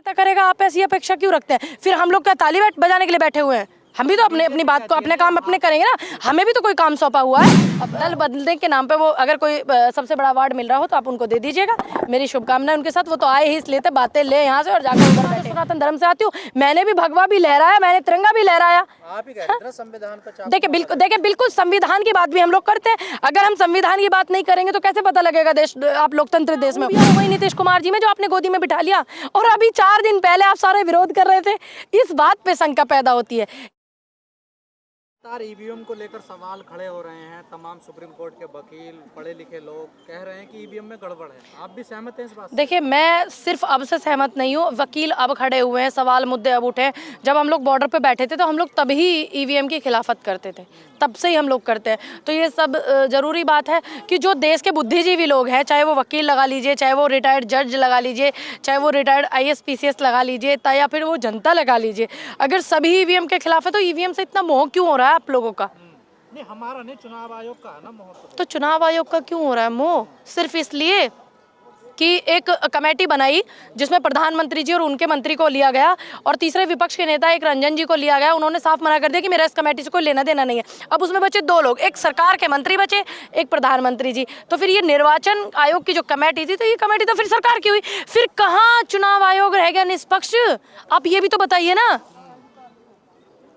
सत्ता करेगा, आप ऐसी अपेक्षा क्यों रखते हैं? फिर हम लोग क्या ताली बजाने के लिए बैठे हुए हैं? हम भी तो अपनी बात को, अपने काम अपने करेंगे ना, हमें भी तो कोई काम सौंपा हुआ है। अब दल बदलने के नाम पे वो अगर कोई सबसे बड़ा अवार्ड मिल रहा हो तो आप उनको दे दीजिएगा, मेरी शुभकामनाएं उनके साथ। वो तो आए ही इसलिए थे, बातें ले यहाँ से और जाकर उधर बैठे। सनातन धर्म से आती हूँ, मैंने भी भगवा भी लहराया, मैंने तिरंगा भी लहराया। देखिए बिल्कुल संविधान की बात भी हम लोग करते हैं। अगर हम संविधान की बात नहीं करेंगे तो कैसे पता लगेगा देश, आप लोकतंत्र देश में। वही नीतीश कुमार जी में जो आपने गोदी में बिठा लिया, और अभी 4 दिन पहले आप सारे विरोध कर रहे थे, इस बात पे शंका पैदा होती है। ईवीएम को लेकर सवाल खड़े हो रहे हैं, तमाम सुप्रीम कोर्ट के वकील, पढ़े लिखे लोग कह रहे हैं कि ईवीएम में गड़बड़ है। आप भी सहमत हैं इस बात से? देखिए, मैं सिर्फ अब से सहमत नहीं हूँ, वकील अब खड़े हुए हैं, सवाल मुद्दे अब उठे। जब हम लोग बॉर्डर पे बैठे थे तो हम लोग तभी ईवीएम की खिलाफत करते थे, तब से ही हम लोग करते हैं। तो ये सब ज़रूरी बात है कि जो देश के बुद्धिजीवी लोग हैं, चाहे वो वकील लगा लीजिए, चाहे वो रिटायर्ड जज लगा लीजिए, चाहे वो रिटायर्ड IAS PCS लगा लीजिए, या फिर वो जनता लगा लीजिए, अगर सभी ईवीएम के खिलाफ है तो ईवीएम से इतना मोह क्यों हो रहा है आप लोगों का? नहीं, हमारा नहीं, चुनाव आयोग का है ना मोह। तो चुनाव आयोग का क्यों हो रहा है मोह? सिर्फ इसलिए कि एक कमेटी बनाई जिसमें प्रधानमंत्री जी और उनके मंत्री को लिया गया, और तीसरे विपक्ष के नेता एक रंजन जी को लिया गया। उन्होंने साफ मना कर दिया कि मेरा इस कमेटी से कोई लेना देना नहीं है। अब उसमें बचे 2 लोग, एक सरकार के मंत्री बचे, एक प्रधानमंत्री जी। तो फिर ये निर्वाचन आयोग की जो कमेटी थी, तो ये कमेटी तो फिर सरकार की हुई। फिर कहाँ चुनाव आयोग रह गया निष्पक्ष? आप ये भी तो बताइए ना।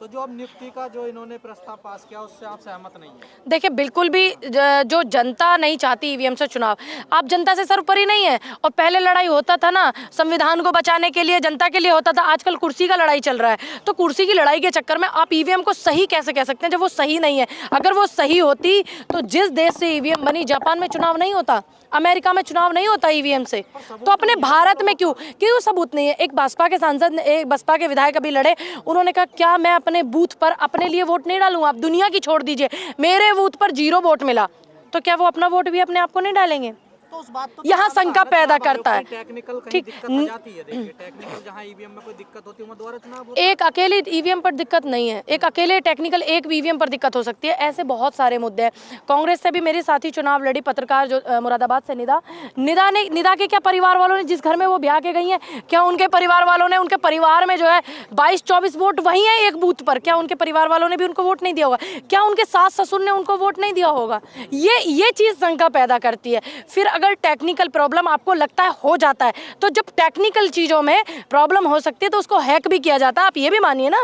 तो जो अब नियुक्ति का जो इन्होंने प्रस्ताव पास किया, उससे आप सहमत नहीं है? देखिए, बिल्कुल भी जो जनता नहीं चाहती ईवीएम से चुनाव, आप जनता से सर्वोपरि नहीं है। और पहले लड़ाई होता था ना, संविधान को बचाने के लिए, जनता के लिए होता था। आजकल कुर्सी का लड़ाई चल रहा है, तो कुर्सी की लड़ाई के चक्कर में आप ईवीएम को सही कैसे कह सकते हैं जब वो सही नहीं है? अगर वो सही होती तो जिस देश से ईवीएम बनी, जापान में चुनाव नहीं होता, अमेरिका में चुनाव नहीं होता ईवीएम से, तो अपने भारत में क्यों सबूत नहीं है? एक बसपा के सांसद, एक बसपा के विधायक अभी लड़े, उन्होंने कहा क्या मैं अपने बूथ पर अपने लिए वोट नहीं डालूंगा? आप दुनिया की छोड़ दीजिए, मेरे बूथ पर 0 वोट मिला, तो क्या वो अपना वोट भी अपने आप को नहीं डालेंगे? तो उस बात तो यहाँ शंका पैदा करता है। टेक्निकल कहीं दिक्कत हो जाती है। देखिए, टेक्निकल जहाँ ईवीएम में कोई दिक्कत होती है, दोबारा चुनाव एक अकेले ईवीएम पर दिक्कत नहीं है, एक अकेले टेक्निकल एक ईवीएम पर दिक्कत हो सकती है। ऐसे बहुत सारे मुद्दे हैं। कांग्रेस से भी मेरी साथी चुनाव लड़ी, पत्रकार जो मुरादाबाद से निदा के क्या परिवार वालों ने, जिस घर में वो ब्याह के गई हैं, क्या उनके परिवार वालों ने, उनके परिवार में जो है 22-24 वोट वही है एक बूथ पर, क्या उनके परिवार वालों ने भी उनको वोट नहीं दिया होगा? क्या उनके सास ससुर ने उनको वोट नहीं दिया होगा? ये चीज़ शंका पैदा करती है। फिर अगर टेक्निकल प्रॉब्लम आपको लगता है हो जाता है, तो जब टेक्निकल चीज़ों में प्रॉब्लम हो सकती है तो उसको हैक भी किया जाता है। आप ये भी मानिए ना,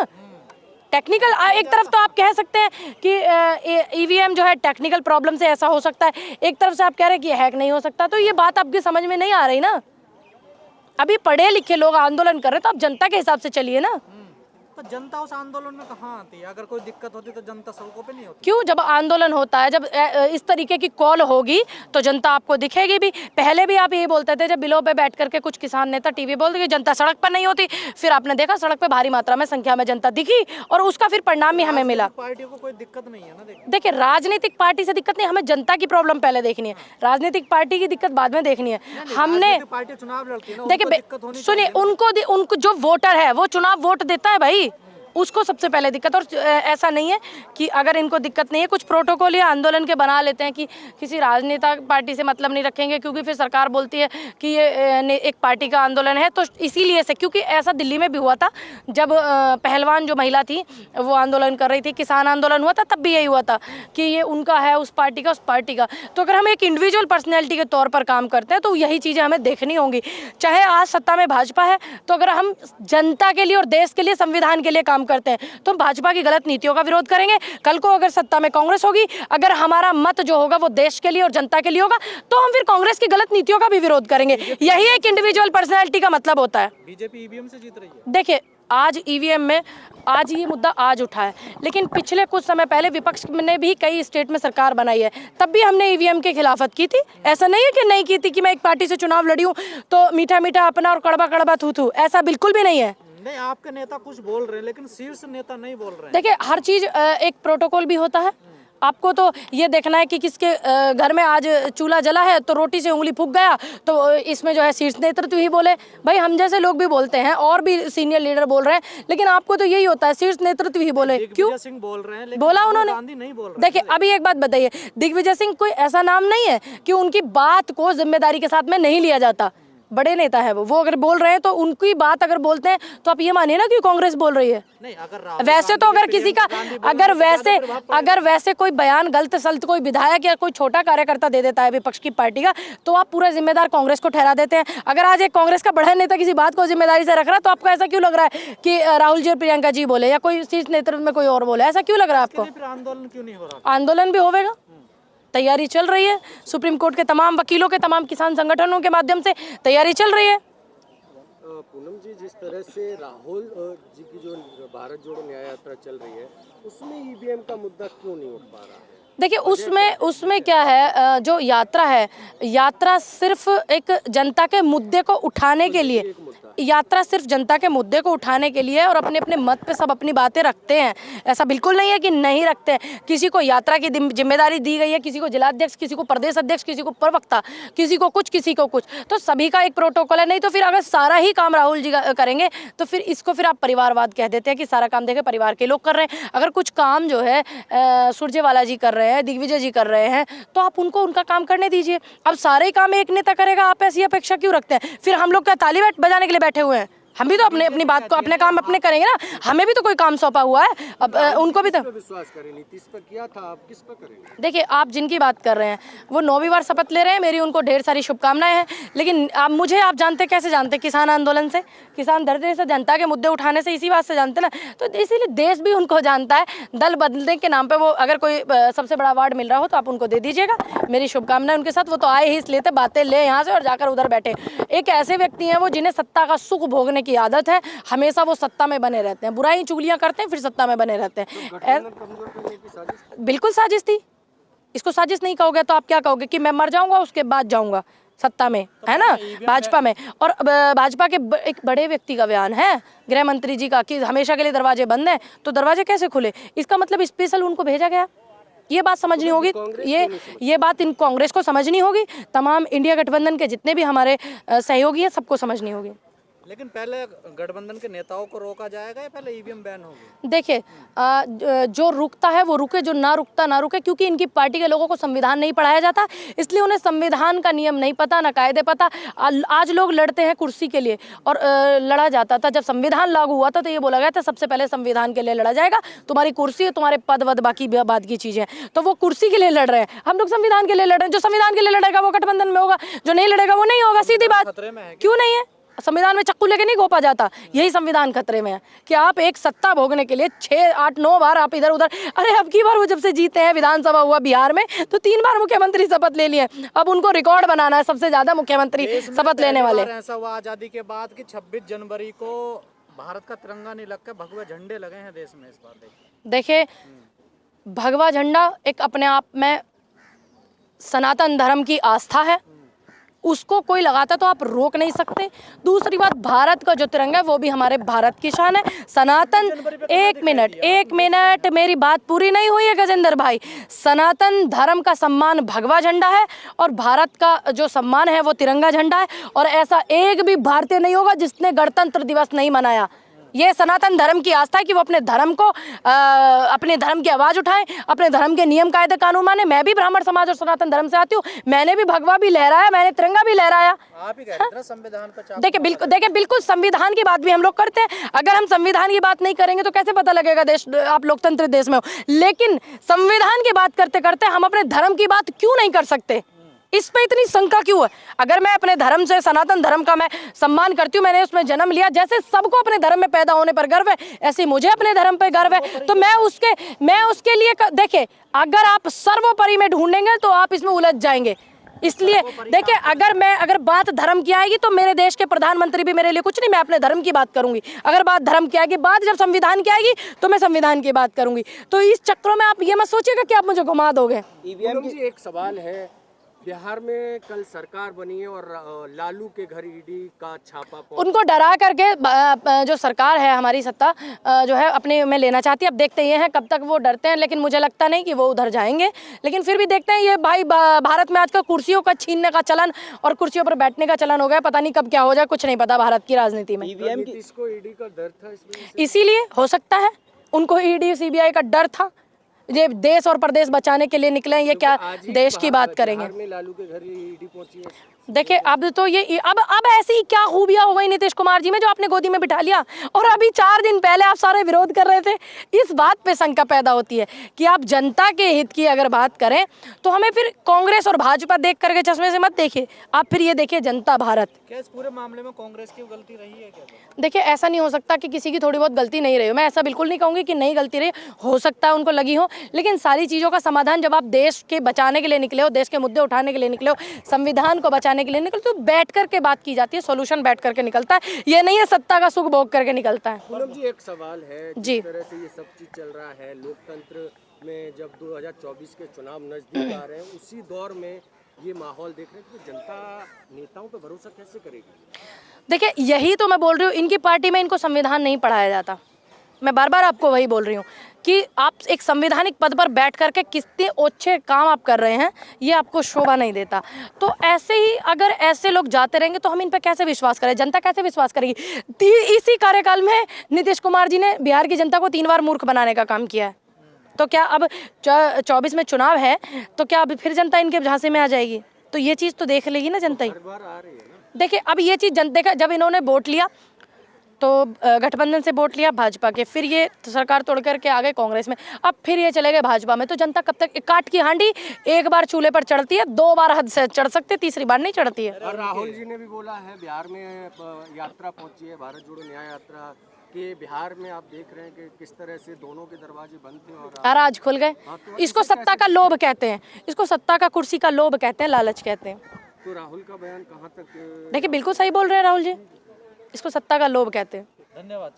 टेक्निकल एक तरफ तो आप कह सकते हैं कि ईवीएम जो है टेक्निकल प्रॉब्लम से ऐसा हो सकता है, एक तरफ से आप कह रहे हैं कि हैक नहीं हो सकता। तो ये बात आपकी समझ में नहीं आ रही ना। अभी पढ़े लिखे लोग आंदोलन कर रहे हैं, तो आप जनता के हिसाब से चलिए ना। तो जनता उस आंदोलन में कहाँ आती है? अगर कोई दिक्कत होती तो जनता सड़कों पे नहीं होती? क्यों? जब आंदोलन होता है, जब इस तरीके की कॉल होगी तो जनता आपको दिखेगी भी। पहले भी आप यही बोलते थे, जब बिलों पे बैठ करके कुछ किसान नेता टीवी बोलते कि जनता सड़क पर नहीं होती, फिर आपने देखा सड़क पे भारी मात्रा में संख्या में जनता दिखी, और उसका फिर परिणाम भी हमें मिला। पार्टियों को कोई दिक्कत नहीं है ना? देखिए, राजनीतिक पार्टी से दिक्कत नहीं, हमें जनता की प्रॉब्लम पहले देखनी है, राजनीतिक पार्टी की दिक्कत बाद में देखनी है। हमने पार्टी चुनाव लड़ती है ना, देखिए सुनिए, उनको जो वोटर है वो चुनाव वोट देता है भाई, उसको सबसे पहले दिक्कत। और ऐसा नहीं है कि अगर इनको दिक्कत नहीं है, कुछ प्रोटोकॉल या आंदोलन के बना लेते हैं कि किसी राजनेता पार्टी से मतलब नहीं रखेंगे, क्योंकि फिर सरकार बोलती है कि ये एक पार्टी का आंदोलन है। तो इसीलिए से, क्योंकि ऐसा दिल्ली में भी हुआ था, जब पहलवान जो महिला थी वो आंदोलन कर रही थी, किसान आंदोलन हुआ था, तब भी यही हुआ था कि ये उनका है, उस पार्टी का, उस पार्टी का। तो अगर हम एक इंडिविजुअल पर्सनैलिटी के तौर पर काम करते हैं तो यही चीज़ें हमें देखनी होंगी। चाहे आज सत्ता में भाजपा है, तो अगर हम जनता के लिए और देश के लिए, संविधान के लिए काम करते हैं तो भाजपा की गलत नीतियों का विरोध करेंगे। कल को अगर सत्ता में कांग्रेस होगी, अगर हमारा मत जो होगा वो देश के लिए और जनता के लिए होगा, तो हम फिर कांग्रेस की गलत नीतियों का भी विरोध करेंगे। यही एक इंडिविजुअल पर्सनैलिटी का मतलब होता है। बीजेपी ईवीएम से जीत रही है। देखिए, आज ईवीएम में आज ये मुद्दा आज उठा है, लेकिन पिछले कुछ समय पहले विपक्ष ने भी कई स्टेट में सरकार बनाई है, तब भी हमने ईवीएम के खिलाफत की थी। ऐसा नहीं है कि नहीं की थी, कि मैं एक पार्टी से चुनाव लड़ी हूँ तो मीठा मीठा अपना और कड़वा कड़वा थू थू, ऐसा बिल्कुल भी नहीं है। नहीं, आपके नेता कुछ बोल रहे हैं, लेकिन शीर्ष नेता नहीं बोल रहे हैं। देखिए, हर चीज एक प्रोटोकॉल भी होता है। आपको तो ये देखना है कि किसके घर में आज चूल्हा जला है तो रोटी से उंगली फूक गया, तो इसमें जो है शीर्ष नेतृत्व ही बोले। भाई, हम जैसे लोग भी बोलते हैं और भी सीनियर लीडर बोल रहे हैं, लेकिन आपको तो यही होता है शीर्ष नेतृत्व ही बोले। क्यों सिंह बोल रहे हैं, लेकिन बोला उन्होंने? गांधी नहीं बोल रहे। देखिए, अभी एक बात बताइए, दिग्विजय सिंह कोई ऐसा नाम नहीं है कि उनकी बात को जिम्मेदारी के साथ में नहीं लिया जाता। बड़े नेता है वो अगर बोल रहे हैं तो उनकी बात अगर बोलते हैं तो आप ये मानिए ना कि कांग्रेस बोल रही है। नहीं, अगर वैसे तो अगर किसी का अगर वैसे कोई बयान गलत सलत कोई विधायक या कोई छोटा कार्यकर्ता दे देता है विपक्ष की पार्टी का, तो आप पूरा जिम्मेदार कांग्रेस को ठहरा देते हैं। अगर आज एक कांग्रेस का बड़ा नेता किसी बात को जिम्मेदारी से रख रहा है तो आपको ऐसा क्यों लग रहा है कि राहुल जी और प्रियंका जी बोले या कोई शीर्ष नेतृत्व में कोई और बोले, ऐसा क्यों लग रहा है आपको? फिर आंदोलन क्यों नहीं हो रहा? आंदोलन भी होगा, तैयारी चल रही है। सुप्रीम कोर्ट के तमाम वकीलों के, तमाम किसान संगठनों के माध्यम से तैयारी चल रही है। पूनम जी, जिस तरह से राहुल जी की जो भारत जोड़ो न्याय यात्रा चल रही है उसमें ईवीएम का मुद्दा क्यों नहीं उठ पा रहा है? देखिए उसमें क्या है, जो यात्रा है, यात्रा सिर्फ एक जनता के मुद्दे को उठाने के लिए, यात्रा सिर्फ जनता के मुद्दे को उठाने के लिए और अपने अपने मत पे सब अपनी बातें रखते हैं। ऐसा बिल्कुल नहीं है कि नहीं रखते हैं। किसी को यात्रा की जिम्मेदारी दी गई है, किसी को जिलाध्यक्ष, किसी को प्रदेश अध्यक्ष, किसी को प्रवक्ता, किसी को कुछ, तो सभी का एक प्रोटोकॉल है। नहीं तो फिर अगर सारा ही काम राहुल जी करेंगे तो फिर इसको फिर आप परिवारवाद कह देते हैं कि सारा काम देखे परिवार के लोग कर रहे हैं। अगर कुछ काम जो है सुरजेवाला जी कर रहे हैं, दिग्विजय जी कर रहे हैं, तो आप उनको उनका काम करने दीजिए। अब सारे काम एक नेता करेगा, आप ऐसी अपेक्षा क्यों रखते हैं? फिर हम लोग क्या ताली बजाने के लिए बैठे हुए हैं? हम भी तो अपनी बात को, अपने काम अपने करेंगे ना। हमें भी तो कोई काम सौंपा हुआ है, अब उनको भी तो विश्वास करें। नीतीश पर किया था, आप किस पर करेंगे? देखिए, आप जिनकी बात कर रहे हैं वो 9वीं बार शपथ ले रहे हैं, मेरी उनको ढेर सारी शुभकामनाएं हैं। लेकिन आप जानते कैसे जानते? किसान आंदोलन से, किसान धरने से, जनता के मुद्दे उठाने से, इसी बात से जानते ना। तो इसीलिए देश भी उनको जानता है। दल बदलने के नाम पे वो अगर कोई सबसे बड़ा अवार्ड मिल रहा हो तो आप उनको दे दीजिएगा, मेरी शुभकामनाएं उनके साथ। वो तो आए ही इसलिए थे, बातें ले यहाँ से और जाकर उधर बैठे। एक ऐसे व्यक्ति हैं वो जिन्हें सत्ता का सुख भोगने की आदत है, हमेशा वो सत्ता में बने रहते हैं, बुराई चुगलियां करते हैं, फिर सत्ता में बने रहते हैं। बिल्कुल साजिश थी। इसको साजिश नहीं कहोगे तो आप क्या कहोगे? कि मैं मर जाऊंगा उसके बाद जाऊंगा सत्ता में, है ना, भाजपा में। और भाजपा के एक बड़े व्यक्ति का बयान है, गृह मंत्री जी का, कि हमेशा के लिए दरवाजे बंद हैं। तो दरवाजे कैसे खुले? इसका मतलब स्पेशल उनको भेजा गया। ये बात समझनी होगी, ये बात इन कांग्रेस को समझनी होगी, तमाम इंडिया गठबंधन के जितने भी हमारे सहयोगी हैं सबको समझनी होगी। लेकिन पहले गठबंधन के नेताओं को रोका जाएगा या पहले ईवीएम बैन होगी? देखिए, जो रुकता है वो रुके, जो ना रुकता ना रुके, क्योंकि इनकी पार्टी के लोगों को संविधान नहीं पढ़ाया जाता, इसलिए उन्हें संविधान का नियम नहीं पता, ना कायदे पता। आज लोग लड़ते हैं कुर्सी के लिए, और लड़ा जाता था जब संविधान लागू हुआ था तो ये बोला गया था सबसे पहले संविधान के लिए लड़ा जाएगा, तुम्हारी कुर्सी, तुम्हारे पद वद बाकी बात की चीजें। तो वो कुर्सी के लिए लड़ रहे हैं, हम लोग संविधान के लिए लड़ रहे हैं। जो संविधान के लिए लड़ेगा वो गठबंधन में होगा, जो नहीं लड़ेगा वो नहीं होगा, सीधी बात। क्यों नहीं है? संविधान में चक्कू लेके नहीं घोपा जाता, यही संविधान खतरे में है कि आप एक सत्ता भोगने के लिए 6, 8, 9 बार आप इधर उधर। अरे अब की बार वो जब से जीते हैं, विधानसभा हुआ बिहार में, तो 3 बार मुख्यमंत्री शपथ ले लिए। अब उनको रिकॉर्ड बनाना है सबसे ज्यादा मुख्यमंत्री शपथ लेने वाले। ऐसा हुआ आजादी के बाद कि 26 जनवरी को भारत का तिरंगा नहीं लग के भगवा झंडे लगे हैं देश में इस बार। देखिए, भगवा झंडा एक अपने आप में सनातन धर्म की आस्था है, उसको कोई लगाता तो आप रोक नहीं सकते। दूसरी बात, भारत का जो तिरंगा है वो भी हमारे भारत की शान है, सनातन। एक मिनट मेरी बात पूरी नहीं हुई है गजेंद्र भाई। सनातन धर्म का सम्मान भगवा झंडा है और भारत का जो सम्मान है वो तिरंगा झंडा है। और ऐसा एक भी भारतीय नहीं होगा जिसने गणतंत्र दिवस नहीं मनाया। ये सनातन धर्म की आस्था है कि वो अपने धर्म को अपने धर्म की आवाज़ उठाएं, अपने धर्म के नियम कायदे कानून माने। मैं भी ब्राह्मण समाज और सनातन धर्म से आती हूँ, मैंने भी भगवा भी लहराया, मैंने तिरंगा भी लहराया। आप ही कह रहे थे संविधान पर। देखिए बिल्कुल संविधान की बात भी हम लोग करते हैं। अगर हम संविधान की बात नहीं करेंगे तो कैसे पता लगेगा देश आप लोकतंत्र देश में हो। लेकिन संविधान की बात करते करते हम अपने धर्म की बात क्यों नहीं कर सकते? इस पे इतनी शंका क्यों है? अगर मैं अपने धर्म से, सनातन धर्म का मैं सम्मान करती हूँ, मैंने उसमें जन्म लिया, जैसे सबको अपने धर्म में पैदा होने पर गर्व है, ऐसे मुझे अपने धर्म पे गर्व है। तो मैं उसके लिए देखिए, अगर आप सर्वोपरि में ढूंढेंगे तो आप इसमें उलझ जाएंगे। इसलिए देखिए, अगर बात धर्म की आएगी तो मेरे देश के प्रधानमंत्री भी मेरे लिए कुछ नहीं, मैं अपने धर्म की बात करूंगी। अगर बात धर्म की आएगी, बात जब संविधान की आएगी तो मैं संविधान की बात करूंगी। तो इस चक्रों में आप ये मत सोचिएगा कि आप मुझे घुमा दोगे। ईवीएम की एक सवाल है, बिहार में कल सरकार बनी है और लालू के घर ईडी का छापा, उनको डरा करके जो सरकार है हमारी सत्ता जो है अपने में लेना चाहती है। अब देखते हैं कब तक वो डरते हैं, लेकिन मुझे लगता नहीं कि वो उधर जाएंगे। लेकिन फिर भी देखते हैं। ये भाई भारत में आजकल कुर्सियों का छीनने का चलन और कुर्सियों पर बैठने का चलन हो गया, पता नहीं कब क्या हो जाए, कुछ नहीं पता भारत की राजनीति में। इसको ईडी का डर था, इसीलिए हो सकता है उनको ईडी सीबीआई का डर था। ये देश और प्रदेश बचाने के लिए निकले, ये क्या देश की बात करेंगे? लालू के घर ईडी पहुंची है। देखिए अब तो ये अब ऐसी क्या खूबियां हो गई नीतीश कुमार जी में जो आपने गोदी में बिठा लिया, और अभी 4 दिन पहले आप सारे विरोध कर रहे थे। इस बात पे शंका पैदा होती है कि आप जनता के हित की अगर बात करें तो हमें फिर कांग्रेस और भाजपा देख करके चश्मे से मत देखिए, आप फिर ये देखिए जनता भारत। क्या इस पूरे मामले में कांग्रेस की गलती रही है क्या? देखिए ऐसा नहीं हो सकता कि किसी की थोड़ी बहुत गलती नहीं रही हो, मैं ऐसा बिल्कुल नहीं कहूँगी कि नहीं गलती रही, हो सकता है उनको लगी हो, लेकिन सारी चीज़ों का समाधान जब आप देश के बचाने के लिए निकले हो, देश के मुद्दे उठाने के लिए निकले हो, संविधान को बचाने के लिए निकले, तो बैठ करके बात की जाती है, सोल्यूशन बैठ करके निकलता है, ये नहीं है सत्ता का सुख भोग करके निकलता है। पूनम जी एक सवाल है, जी। जिस तरह से ये सब चीज चल रहा है लोकतंत्र में, जब 2024 के चुनाव नजदीक आ रहे हैं, उसी दौर में ये माहौल देख रहे हैं, तो जनता नेताओं पर भरोसा कैसे करेगी? देखिए यही तो मैं बोल रही हूँ, इनकी पार्टी में इनको संविधान नहीं पढ़ाया जाता। मैं बार बार आपको वही बोल रही हूँ कि आप एक संवैधानिक पद पर बैठ करके कितने अच्छे काम आप कर रहे हैं, ये आपको शोभा नहीं देता। तो ऐसे ही अगर ऐसे लोग जाते रहेंगे तो हम इन पर कैसे विश्वास करें, जनता कैसे विश्वास करेगी? इसी कार्यकाल में नीतीश कुमार जी ने बिहार की जनता को 3 बार मूर्ख बनाने का काम किया है, तो क्या अब 24 में चुनाव है तो क्या अब फिर जनता इनके झांसे में आ जाएगी? तो ये चीज़ तो देख लेगी ना जनता ही। हर बार आ रही है ना। देखिए अब ये चीज़ जनता का, जब इन्होंने वोट लिया तो गठबंधन से वोट लिया भाजपा के, फिर ये सरकार तोड़ करके आ गए कांग्रेस में, अब फिर ये चले गए भाजपा में, तो जनता कब तक? काट की हांडी एक बार चूल्हे पर चढ़ती है, 2 बार हद से चढ़ सकते, तीसरी बार नहीं चढ़ती है। और राहुल जी ने भी बोला है, बिहार में यात्रा पहुंची है, भारत जोड़ो न्याय यात्रा कि बिहार में आप देख रहे हैं कि किस तरह से दोनों के दरवाजे बंद थे और आज खुल गए। इसको सत्ता का लोभ कहते हैं, इसको सत्ता का कुर्सी का लोभ कहते हैं, लालच कहते हैं। तो राहुल का बयान कहाँ तक? देखिए बिल्कुल सही बोल रहे हैं राहुल जी, इसको सत्ता का लोभ कहते हैं। धन्यवाद।